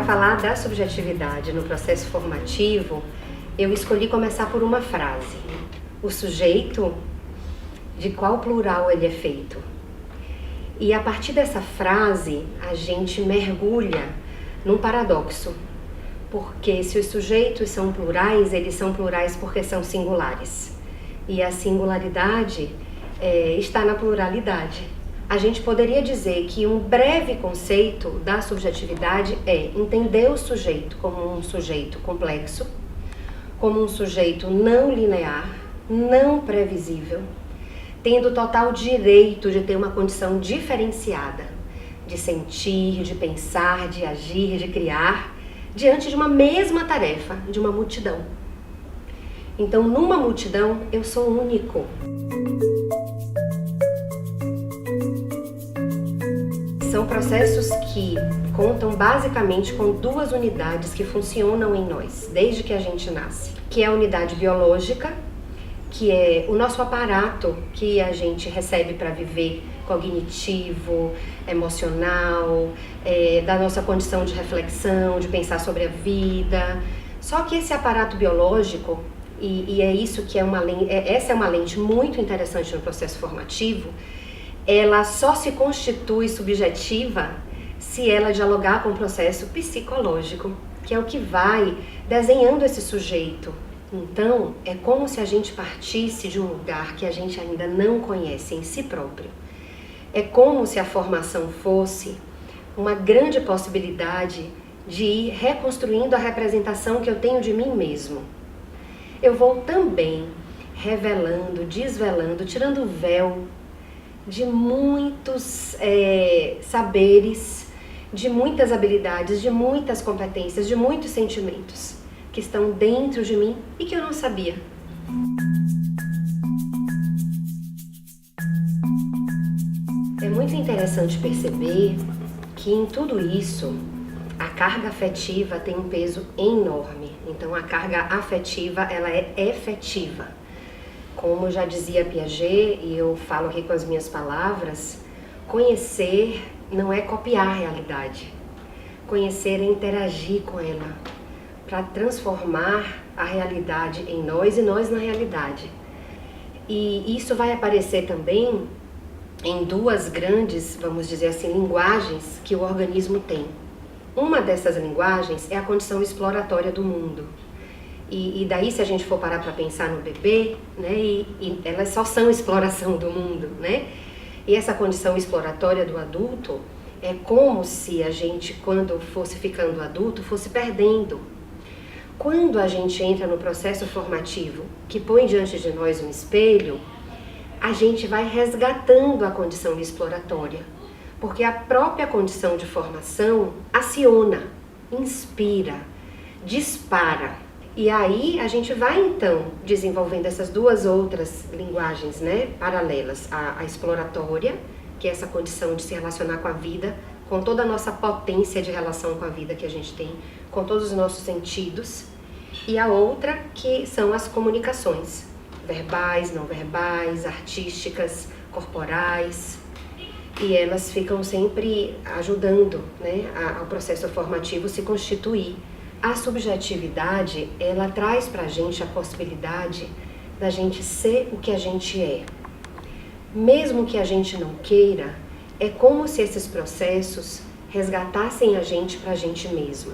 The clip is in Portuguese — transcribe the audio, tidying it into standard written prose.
falar da subjetividade no processo formativo, eu escolhi começar por uma frase. O sujeito, de qual plural ele é feito? E a partir dessa frase, a gente mergulha num paradoxo. Porque se os sujeitos são plurais, eles são plurais porque são singulares. E a singularidade está na pluralidade. A gente poderia dizer que um breve conceito da subjetividade é entender o sujeito como um sujeito complexo, como um sujeito não linear, não previsível, tendo total direito de ter uma condição diferenciada, de sentir, de pensar, de agir, de criar, diante de uma mesma tarefa, de uma multidão. Então, numa multidão, eu sou único. São processos que contam basicamente com duas unidades que funcionam em nós, desde que a gente nasce, que é a unidade biológica, que é o nosso aparato que a gente recebe para viver, cognitivo, emocional, da nossa condição de reflexão, de pensar sobre a vida. Só que esse aparato biológico, e é isso que essa é uma lente muito interessante no processo formativo, ela só se constitui subjetiva se ela dialogar com o processo psicológico, que é o que vai desenhando esse sujeito. Então, é como se a gente partisse de um lugar que a gente ainda não conhece em si próprio. É como se a formação fosse uma grande possibilidade de ir reconstruindo a representação que eu tenho de mim mesmo. Eu vou também revelando, desvelando, tirando o véu de muitos saberes, de muitas habilidades, de muitas competências, de muitos sentimentos que estão dentro de mim e que eu não sabia. É muito interessante perceber que em tudo isso a carga afetiva tem um peso enorme. Então a carga afetiva, ela é efetiva. Como já dizia Piaget, e eu falo aqui com as minhas palavras, conhecer não é copiar a realidade. Conhecer é interagir com ela, para transformar a realidade em nós e nós na realidade. E isso vai aparecer também em duas grandes, vamos dizer assim, linguagens que o organismo tem. Uma dessas linguagens é a condição exploratória do mundo. E daí, se a gente for parar para pensar no bebê, né, e elas só são exploração do mundo, né? E essa condição exploratória do adulto é como se a gente, quando fosse ficando adulto, fosse perdendo. Quando a gente entra no processo formativo, que põe diante de nós um espelho, a gente vai resgatando a condição exploratória, porque a própria condição de formação aciona, inspira, dispara. E aí a gente vai então desenvolvendo essas duas outras linguagens, né, paralelas, a exploratória, que é essa condição de se relacionar com a vida, com toda a nossa potência de relação com a vida que a gente tem, com todos os nossos sentidos, e a outra que são as comunicações, verbais, não verbais, artísticas, corporais, e elas ficam sempre ajudando, né, ao processo formativo se constituir. A subjetividade, ela traz pra gente a possibilidade da gente ser o que a gente é. Mesmo que a gente não queira, é como se esses processos resgatassem a gente pra gente mesmo.